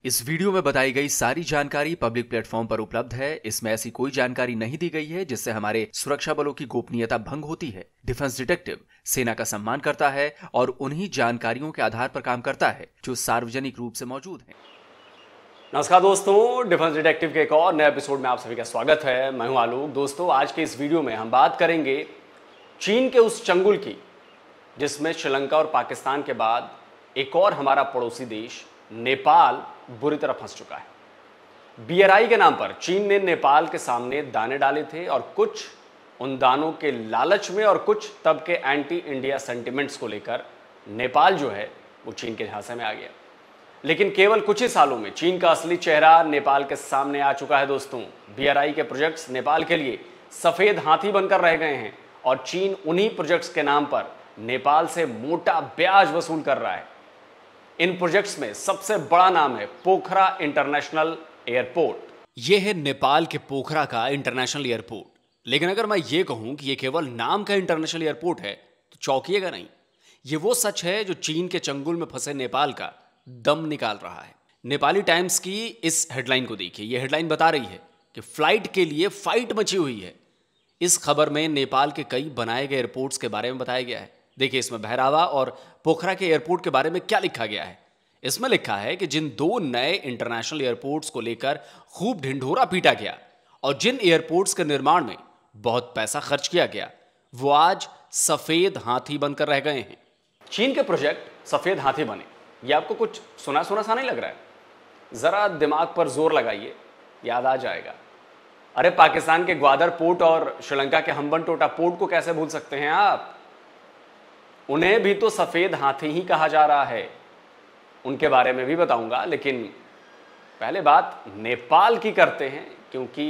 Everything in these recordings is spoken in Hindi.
इस वीडियो में बताई गई सारी जानकारी पब्लिक प्लेटफॉर्म पर उपलब्ध है। इसमें ऐसी कोई जानकारी नहीं दी गई है जिससे हमारे सुरक्षा बलों की गोपनीयता भंग होती है। डिफेंस डिटेक्टिव सेना का सम्मान करता है और उन्हीं जानकारियों के आधार पर काम करता है जो सार्वजनिक रूप से मौजूद है। नमस्कार दोस्तों, डिफेंस डिटेक्टिव के एक और नए एपिसोड में आप सभी का स्वागत है। मैं हूं आलोक। दोस्तों, आज के इस वीडियो में हम बात करेंगे चीन के उस चंगुल की जिसमें श्रीलंका और पाकिस्तान के बाद एक और हमारा पड़ोसी देश नेपाल बुरी तरह फंस चुका है। बीआरआई के नाम पर चीन ने नेपाल के सामने दाने डाले थे और कुछ उन दानों के लालच में और कुछ तब के एंटी इंडिया सेंटिमेंट्स को लेकर नेपाल जो है वो चीन के झांसे में आ गया। लेकिन केवल कुछ ही सालों में चीन का असली चेहरा नेपाल के सामने आ चुका है। दोस्तों, बीआरआई के प्रोजेक्ट्स नेपाल के लिए सफेद हाथी बनकर रह गए हैं और चीन उन्हीं प्रोजेक्ट्स के नाम पर नेपाल से मोटा ब्याज वसूल कर रहा है। इन प्रोजेक्ट्स में सबसे बड़ा नाम है पोखरा इंटरनेशनल एयरपोर्ट। यह है नेपाल के पोखरा का इंटरनेशनल एयरपोर्ट। लेकिन अगर मैं ये कहूं कि यह केवल नाम का इंटरनेशनल एयरपोर्ट है तो चौंकिएगा नहीं। यह वो सच है जो चीन के चंगुल में फंसे नेपाल का दम निकाल रहा है। नेपाली टाइम्स की इस हेडलाइन को देखिए। यह हेडलाइन बता रही है कि फ्लाइट के लिए फाइट मची हुई है। इस खबर में नेपाल के कई बनाए गए एयरपोर्ट्स के बारे में बताया गया है। देखिए, इसमें बहरावा और पोखरा के एयरपोर्ट के बारे में क्या लिखा गया है। इसमें लिखा है कि जिन दो नए इंटरनेशनल एयरपोर्ट्स को लेकर खूब ढिंढोरा पीटा गया और जिन एयरपोर्ट्स के निर्माण में बहुत पैसा खर्च किया गया वो आज सफेद हाथी बनकर रह गए हैं। चीन के प्रोजेक्ट सफेद हाथी बने, ये आपको कुछ सुना सुना सा नहीं लग रहा है? जरा दिमाग पर जोर लगाइए, याद आ जाएगा। अरे, पाकिस्तान के ग्वादर पोर्ट और श्रीलंका के हम्बनटोटा पोर्ट को कैसे भूल सकते हैं आप? उन्हें भी तो सफेद हाथी ही कहा जा रहा है। उनके बारे में भी बताऊंगा, लेकिन पहले बात नेपाल की करते हैं, क्योंकि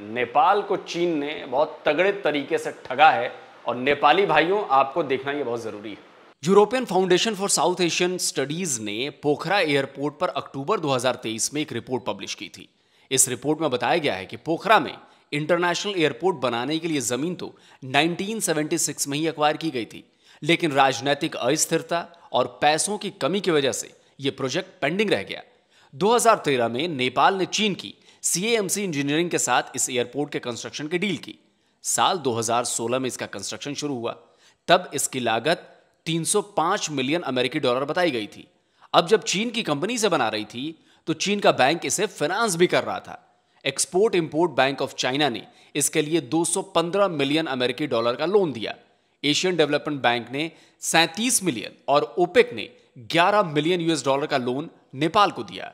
नेपाल को चीन ने बहुत तगड़े तरीके से ठगा है और नेपाली भाइयों, आपको देखना ये बहुत जरूरी है। European foundation for south Asian studies ने पोखरा एयरपोर्ट पर अक्टूबर 2023 में एक रिपोर्ट पब्लिश की थी। इस रिपोर्ट में बताया गया है कि पोखरा में इंटरनेशनल एयरपोर्ट बनाने के लिए जमीन तो 1976 में ही एक्वायर की गई थी, लेकिन राजनीतिक अस्थिरता और पैसों की कमी की वजह से यह प्रोजेक्ट पेंडिंग रह गया। 2013 में नेपाल ने चीन की सीएएमसी इंजीनियरिंग के साथ इस एयरपोर्ट के कंस्ट्रक्शन की डील की। साल 2016 में इसका कंस्ट्रक्शन शुरू हुआ। तब इसकी लागत 305 मिलियन अमेरिकी डॉलर बताई गई थी। अब जब चीन की कंपनी से बना रही थी तो चीन का बैंक इसे फाइनेंस भी कर रहा था। Export import bank of China ने इसके लिए 215 मिलियन अमेरिकी डॉलर का लोन दिया। एशियन डेवलपमेंट बैंक ने 37 मिलियन और ओपेक ने 11 मिलियन यूएस डॉलर का लोन नेपाल को दिया।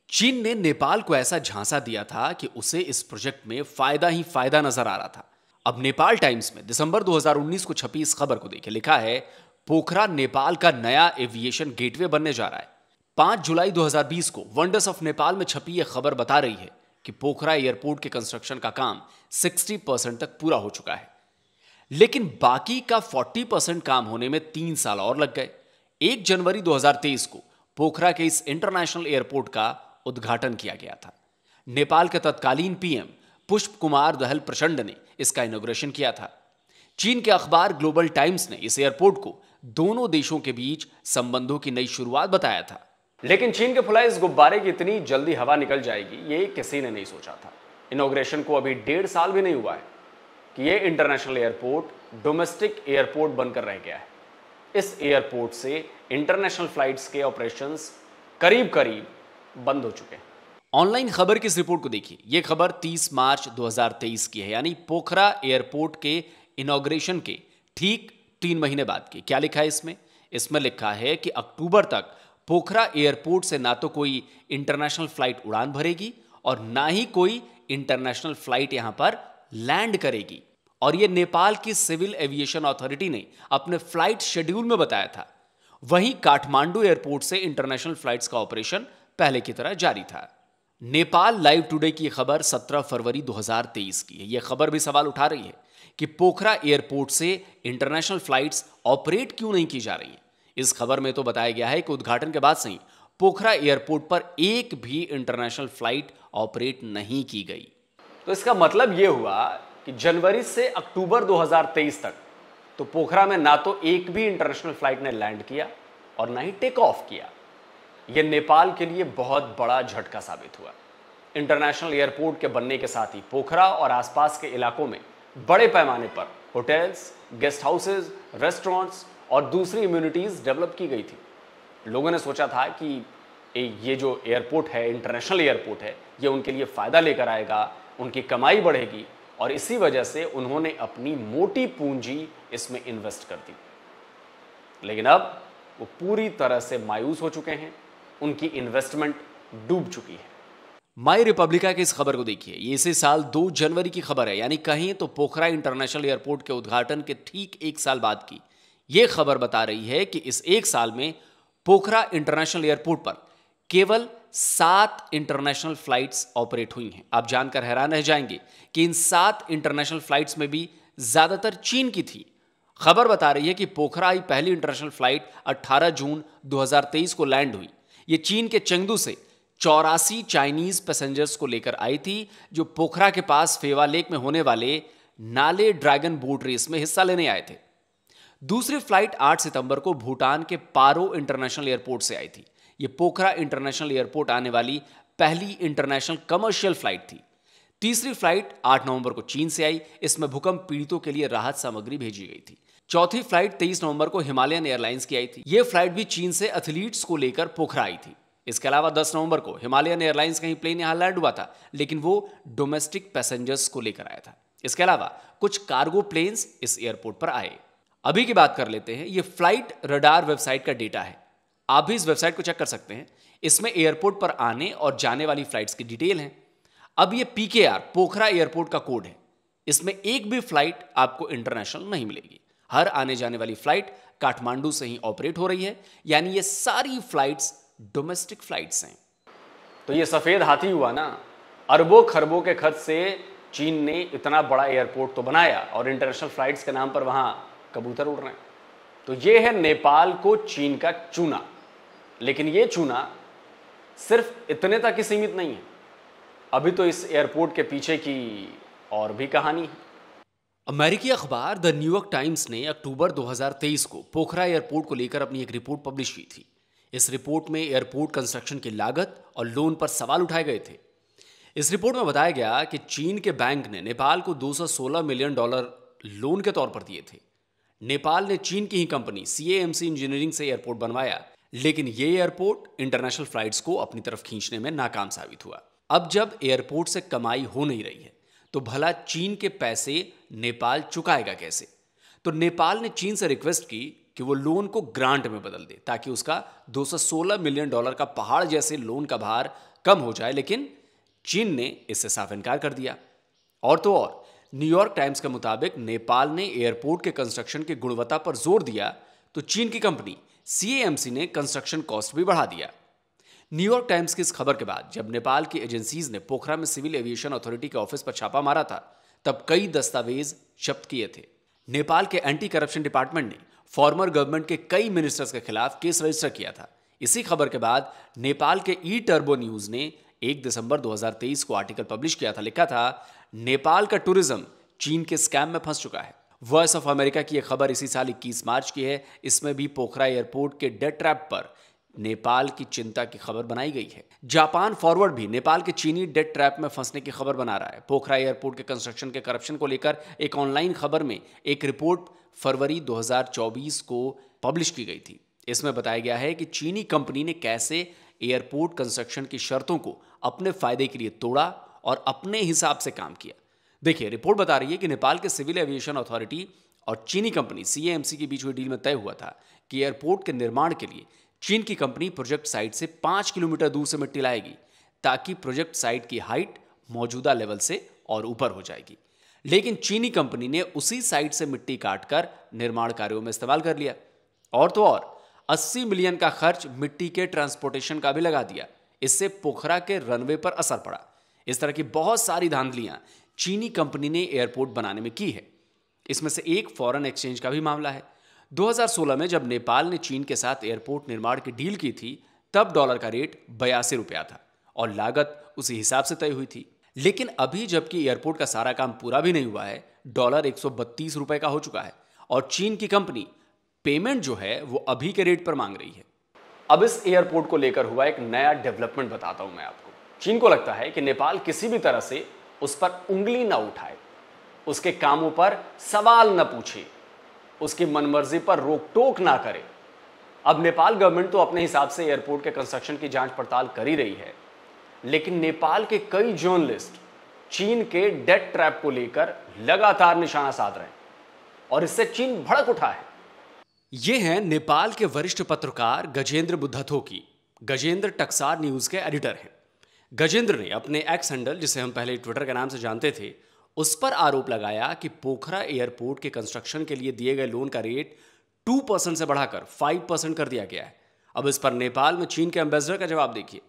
चीन ने नेपाल को ऐसा झांसा दिया था कि उसे इस प्रोजेक्ट में फायदा ही फायदा नजर आ रहा था। अब नेपाल टाइम्स में दिसंबर 2019 को छपी इस खबर को देखिए। लिखा है, पोखरा नेपाल का नया एविएशन गेटवे बनने जा रहा है। 5 जुलाई 2020 को वंडर्स ऑफ नेपाल में छपी यह खबर बता रही है कि पोखरा एयरपोर्ट के कंस्ट्रक्शन का काम 60% तक पूरा हो चुका है, लेकिन बाकी का 40% काम होने में 3 साल और लग गए। 1 जनवरी 2023 को पोखरा के इस इंटरनेशनल एयरपोर्ट का उद्घाटन किया गया था। नेपाल के तत्कालीन पीएम पुष्प कुमार दहल प्रचंड ने इसका इनॉग्रेशन किया था। चीन के अखबार ग्लोबल टाइम्स ने इस एयरपोर्ट को दोनों देशों के बीच संबंधों की नई शुरुआत बताया था। लेकिन चीन के फुलाए इस गुब्बारे की इतनी जल्दी हवा निकल जाएगी, ये किसी ने नहीं सोचा था। इनॉग्रेशन को अभी 1.5 साल भी नहीं हुआ है कि ये इंटरनेशनल एयरपोर्ट डोमेस्टिक एयरपोर्ट बनकर रह गया है। इस एयरपोर्ट से इंटरनेशनल फ्लाइट्स के ऑपरेशंस करीब करीब बंद हो चुके हैं। ऑनलाइन खबर की इस रिपोर्ट को देखिए। यह खबर 30 मार्च 2023 की है, यानी पोखरा एयरपोर्ट के इनॉग्रेशन के ठीक 3 महीने बाद की। क्या लिखा है इसमें? इसमें लिखा है कि अक्टूबर तक पोखरा एयरपोर्ट से ना तो कोई इंटरनेशनल फ्लाइट उड़ान भरेगी और ना ही कोई इंटरनेशनल फ्लाइट यहां पर लैंड करेगी। और यह नेपाल की सिविल एविएशन अथॉरिटी ने अपने फ्लाइट शेड्यूल में बताया था। वहीं काठमांडू एयरपोर्ट से इंटरनेशनल फ्लाइट्स का ऑपरेशन पहले की तरह जारी था। नेपाल लाइव टुडे की खबर 17 फरवरी 2023 की है। यह खबर भी सवाल उठा रही है कि पोखरा एयरपोर्ट से इंटरनेशनल फ्लाइट्स ऑपरेट क्यों नहीं की जा रही हैं। इस खबर में तो बताया गया है कि उद्घाटन के बाद से ही पोखरा एयरपोर्ट पर एक भी इंटरनेशनल फ्लाइट ऑपरेट नहीं की गई। तो इसका मतलब यह हुआ कि जनवरी से अक्टूबर 2023 तक तो पोखरा में ना तो एक भी इंटरनेशनल फ्लाइट ने लैंड किया और ना ही टेक ऑफ किया। यह नेपाल के लिए बहुत बड़ा झटका साबित हुआ। इंटरनेशनल एयरपोर्ट के बनने के साथ ही पोखरा और आसपास के इलाकों में बड़े पैमाने पर होटल्स, गेस्ट हाउसेज, रेस्टोरेंट्स और दूसरी इम्यूनिटीज डेवलप की गई थी। लोगों ने सोचा था कि ये जो एयरपोर्ट है, इंटरनेशनल एयरपोर्ट है, ये उनके लिए फ़ायदा लेकर आएगा, उनकी कमाई बढ़ेगी, और इसी वजह से उन्होंने अपनी मोटी पूंजी इसमें इन्वेस्ट कर दी। लेकिन अब वो पूरी तरह से मायूस हो चुके हैं, उनकी इन्वेस्टमेंट डूब चुकी है। माई रिपब्लिका की इस खबर को देखिए। ये इसी साल 2 जनवरी की खबर है, यानी कहीं तो पोखरा इंटरनेशनल एयरपोर्ट के उद्घाटन के ठीक 1 साल बाद की। यह खबर बता रही है कि इस 1 साल में पोखरा इंटरनेशनल एयरपोर्ट पर केवल 7 इंटरनेशनल फ्लाइट्स ऑपरेट हुई हैं। आप जानकर हैरान रह जाएंगे कि इन 7 इंटरनेशनल फ्लाइट्स में भी ज्यादातर चीन की थी। खबर बता रही है कि पोखरा आई पहली इंटरनेशनल फ्लाइट 18 जून 2023 को लैंड हुई। ये चीन के चेंगदू से 84 चाइनीज पैसेंजर्स को लेकर आई थी, जो पोखरा के पास फेवा लेक में होने वाले नाले ड्रैगन बोट रेस में हिस्सा लेने आए थे। दूसरी फ्लाइट 8 सितंबर को भूटान के पारो इंटरनेशनल एयरपोर्ट से आई थी। यह पोखरा इंटरनेशनल एयरपोर्ट आने वाली पहली इंटरनेशनल कमर्शियल फ्लाइट थी। तीसरी फ्लाइट 8 नवंबर को चीन से आई। इसमें भूकंप पीड़ितों के लिए राहत सामग्री भेजी गई थी। चौथी फ्लाइट 23 नवंबर को हिमालयन एयरलाइंस की आई थी। यह फ्लाइट भी चीन से एथलीट्स को लेकर पोखरा आई थी। इसके अलावा 10 नवंबर को हिमालयन एयरलाइंस का ही प्लेन यहां लैंड हुआ था, लेकिन वो डोमेस्टिक पैसेंजर्स को लेकर आया था। इसके अलावा कुछ कार्गो प्लेन्स इस एयरपोर्ट पर आए। अभी की बात कर लेते हैं। यह फ्लाइट रडार वेबसाइट का डेटा है। आप भी इस वेबसाइट को चेक कर सकते हैं। इसमें एयरपोर्ट पर आने और जाने वाली फ्लाइट्स की डिटेल है। अब यह PKR पोखरा एयरपोर्ट का कोड है। इसमें एक भी फ्लाइट आपको इंटरनेशनल नहीं मिलेगी। हर आने जाने वाली फ्लाइट काठमांडू से ही ऑपरेट हो रही है, यानी ये सारी फ्लाइट्स डोमेस्टिक फ्लाइट्स हैं। तो ये सफेद हाथी हुआ ना। अरबों खरबों के खर्च से चीन ने इतना बड़ा एयरपोर्ट तो बनाया और इंटरनेशनल फ्लाइट्स के नाम पर वहां कबूतर उड़ रहे हैं। तो ये है नेपाल को चीन का चूना। लेकिन ये चूना सिर्फ इतने तक ही सीमित नहीं है। अभी तो इस एयरपोर्ट के पीछे की और भी कहानी है। अमेरिकी अखबार द न्यूयॉर्क टाइम्स ने अक्टूबर 2023 को पोखरा एयरपोर्ट को लेकर अपनी एक रिपोर्ट पब्लिश की थी। इस रिपोर्ट में एयरपोर्ट कंस्ट्रक्शन की लागत और लोन पर सवाल उठाए गए थे। इस रिपोर्ट में बताया गया कि चीन के बैंक ने नेपाल को $216 मिलियन लोन के तौर पर दिए थे। नेपाल ने चीन की ही कंपनी CAMC इंजीनियरिंग से एयरपोर्ट बनवाया, लेकिन यह एयरपोर्ट इंटरनेशनल फ्लाइट्स को अपनी तरफ खींचने में नाकाम साबित हुआ। अब जब एयरपोर्ट से कमाई हो नहीं रही है, तो भला चीन के पैसे नेपाल चुकाएगा कैसे? तो नेपाल ने चीन से रिक्वेस्ट की कि वो लोन को ग्रांट में बदल दे, ताकि उसका $216 मिलियन का पहाड़ जैसे लोन का भार कम हो जाए। लेकिन चीन ने इससे साफ इनकार कर दिया। और तो और, न्यूयॉर्क टाइम्स के मुताबिक नेपाल ने एयरपोर्ट के कंस्ट्रक्शन की गुणवत्ता पर जोर दिया, तो चीन की कंपनी CAMC ने कंस्ट्रक्शन कॉस्ट भी बढ़ा दिया। न्यूयॉर्क टाइम्स की इस खबर के बाद जब नेपाल की एजेंसीज ने पोखरा में सिविल एविएशन अथॉरिटी के ऑफिस पर छापा मारा था, तब कई दस्तावेज जब्त किए थे। नेपाल के एंटी करप्शन डिपार्टमेंट ने फॉर्मर गवर्नमेंट के कई मिनिस्टर्स के खिलाफ केस रजिस्टर किया था। इसी खबर के बाद नेपाल के ई-टर्बो न्यूज ने 1 दिसंबर 2023 को आर्टिकल पब्लिश किया था। लिखा था, नेपाल का टूरिज्म चीन के स्कैम में फंस चुका है। वॉइस ऑफ अमेरिका की यह खबर इसी साल 21 मार्च की है। इसमें भी पोखरा एयरपोर्ट के डेट ट्रैप पर नेपाल की चिंता की खबर बनाई गई है। जापान फॉरवर्ड भी नेपाल के चीनी डेट ट्रैप में फंसने की खबर बना रहा है। पोखरा एयरपोर्ट के कंस्ट्रक्शन के करप्शन को लेकर एक ऑनलाइन खबर में एक रिपोर्ट फरवरी 2024 को पब्लिश की गई थी। इसमें बताया गया है कि चीनी कंपनी ने कैसे एयरपोर्ट कंस्ट्रक्शन की शर्तों को अपने फायदे के लिए तोड़ा और अपने हिसाब से काम किया। देखिए, रिपोर्ट बता रही है कि नेपाल के सिविल एविएशन अथॉरिटी और चीनी कंपनी CAMC के बीच हुई डील में तय हुआ था कि एयरपोर्ट के निर्माण के लिए चीन की कंपनी प्रोजेक्ट साइट से 5 किलोमीटर दूर से मिट्टी लाएगी, ताकि प्रोजेक्ट साइट की हाइट मौजूदा लेवल से और ऊपर हो जाएगी। लेकिन चीनी कंपनी ने उसी साइट से मिट्टी काटकर निर्माण कार्यों में इस्तेमाल कर लिया। और तो और, 80 मिलियन का खर्च मिट्टी के ट्रांसपोर्टेशन का भी लगा दिया। इससे पोखरा के रनवे पर असर पड़ा। इस तरह की बहुत सारी धांधलियां चीनी कंपनी ने एयरपोर्ट बनाने में की है। इसमें से एक फॉरेन एक्सचेंज का भी मामला है। 2016 में जब नेपाल ने चीन के साथ एयरपोर्ट निर्माण की डील की थी, तब डॉलर का रेट 82 रुपया था और लागत उसी हिसाब से तय हुई थी। लेकिन अभी जबकि एयरपोर्ट का सारा काम पूरा भी नहीं हुआ है, डॉलर 132 रुपए का हो चुका है और चीन की कंपनी पेमेंट जो है वो अभी के रेट पर मांग रही है। अब इस एयरपोर्ट को लेकर हुआ एक नया डेवलपमेंट बताता हूं मैं आपको। चीन को लगता है कि नेपाल किसी भी तरह से उस पर उंगली ना उठाए, उसके कामों पर सवाल न पूछे, उसकी मनमर्जी पर रोक टोक ना करे। अब नेपाल गवर्नमेंट तो अपने हिसाब से एयरपोर्ट के कंस्ट्रक्शन की जांच पड़ताल कर ही रही है, लेकिन नेपाल के कई जर्नलिस्ट चीन के डेथ ट्रैप को लेकर लगातार निशाना साध रहे हैं और इससे चीन भड़क उठा है। ये हैं नेपाल के वरिष्ठ पत्रकार गजेंद्र बुद्धथोकी। गजेंद्र टक्सार न्यूज के एडिटर हैं। गजेंद्र ने अपने एक्स हैंडल, जिसे हम पहले ट्विटर के नाम से जानते थे, उस पर आरोप लगाया कि पोखरा एयरपोर्ट के कंस्ट्रक्शन के लिए दिए गए लोन का रेट 2% से बढ़ाकर 5% कर दिया गया है। अब इस पर नेपाल में चीन के एम्बेसडर का जवाब देखिए।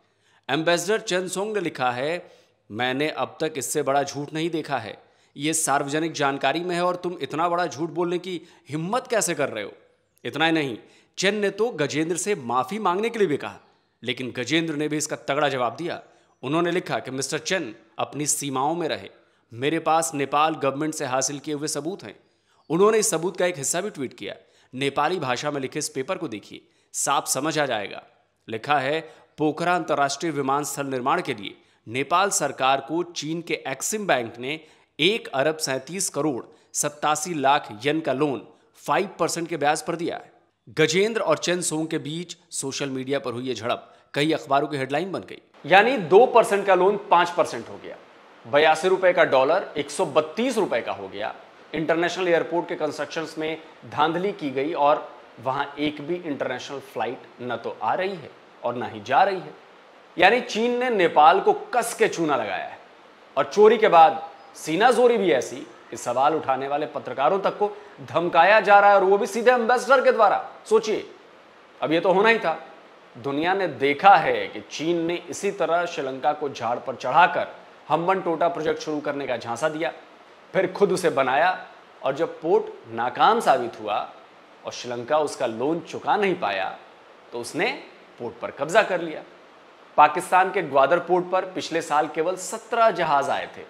एम्बेसडर चेन सोंग ने लिखा है, मैंने अब तक इससे बड़ा झूठ नहीं देखा है। ये सार्वजनिक जानकारी में है और तुम इतना बड़ा झूठ बोलने की हिम्मत कैसे कर रहे हो। इतना ही नहीं, चेन ने तो गजेंद्र से माफी मांगने के लिए भी कहा, लेकिन गजेंद्र ने भी इसका तगड़ा जवाब दिया। उन्होंने लिखा कि मिस्टर चेन अपनी सीमाओं में रहे, मेरे पास नेपाल गवर्नमेंट से हासिल किए हुए सबूत हैं। उन्होंने इस सबूत का एक हिस्सा भी ट्वीट किया। नेपाली भाषा में लिखे इस पेपर को देखिए, साफ समझ आ जाएगा। लिखा है, पोखरा अंतर्राष्ट्रीय विमानस्थल निर्माण के लिए नेपाल सरकार को चीन के एक्सिम बैंक ने 1 अरब 37 करोड़ 87 लाख येन का लोन 5% के ब्याज पर दिया है। गजेंद्र और चेन सोंग के बीच सोशल मीडिया पर हुई यह झड़प कई अखबारों की हेडलाइन बन गई। यानी 2% का लोन 5% हो गया, 82 रुपए का डॉलर 132 रुपए का हो गया। इंटरनेशनल एयरपोर्ट के कंस्ट्रक्शन में धांधली की गई और वहां एक भी इंटरनेशनल फ्लाइट न तो आ रही है और ना ही जा रही है। यानी चीन ने नेपाल को कस के चूना लगाया है और चोरी के बाद सीनाजोरी भी ऐसी कि सवाल उठाने वाले पत्रकारों तक को धमकाया जा रहा है और वो भी सीधे एम्बेसडर के द्वारा। सोचिए, अब ये तो होना ही था। दुनिया ने देखा है कि चीन ने इसी तरह श्रीलंका को झाड़ पर चढ़ाकर हम्बन टोटा प्रोजेक्ट शुरू करने का झांसा दिया, फिर खुद उसे बनाया और जब पोर्ट नाकाम साबित हुआ और श्रीलंका उसका लोन चुका नहीं पाया तो उसने पोर्ट पर कब्जा कर लिया। पाकिस्तान के ग्वादर पोर्ट पर पिछले साल केवल 17 जहाज आए थे।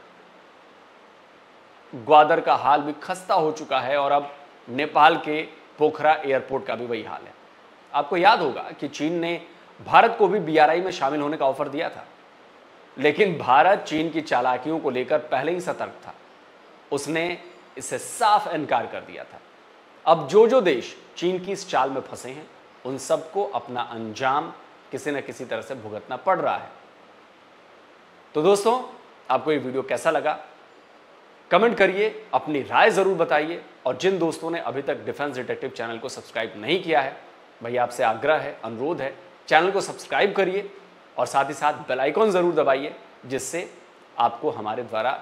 ग्वादर का हाल भी खस्ता हो चुका है और अब नेपाल के पोखरा एयरपोर्ट का भी वही हाल है। आपको याद होगा कि चीन ने भारत को भी BRI में शामिल होने का ऑफर दिया था, लेकिन भारत चीन की चालाकियों को लेकर पहले ही सतर्क था। उसने इससे साफ इनकार कर दिया था। अब जो देश चीन की इस चाल में फंसे हैं, उन सबको अपना अंजाम किसी न किसी तरह से भुगतना पड़ रहा है। तो दोस्तों, आपको ये वीडियो कैसा लगा कमेंट करिए, अपनी राय जरूर बताइए और जिन दोस्तों ने अभी तक डिफेंस डिटेक्टिव चैनल को सब्सक्राइब नहीं किया है, भैया आपसे आग्रह है, अनुरोध है, चैनल को सब्सक्राइब करिए और साथ ही साथ बेल आइकॉन जरूर दबाइए, जिससे आपको हमारे द्वारा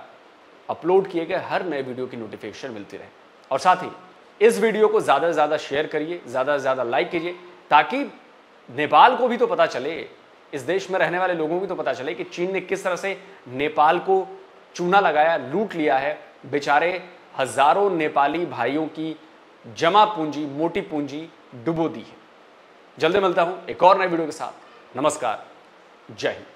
अपलोड किए गए हर नए वीडियो की नोटिफिकेशन मिलती रहे। और साथ ही इस वीडियो को ज़्यादा से ज़्यादा शेयर करिए, ज़्यादा से ज़्यादा लाइक कीजिए, ताकि नेपाल को भी तो पता चले, इस देश में रहने वाले लोगों को भी तो पता चले कि चीन ने किस तरह से नेपाल को चूना लगाया, लूट लिया है। बेचारे हजारों नेपाली भाइयों की जमा पूंजी, मोटी पूंजी डुबो दी है। जल्दी मिलता हूं एक और नए वीडियो के साथ। नमस्कार, जय हिंद।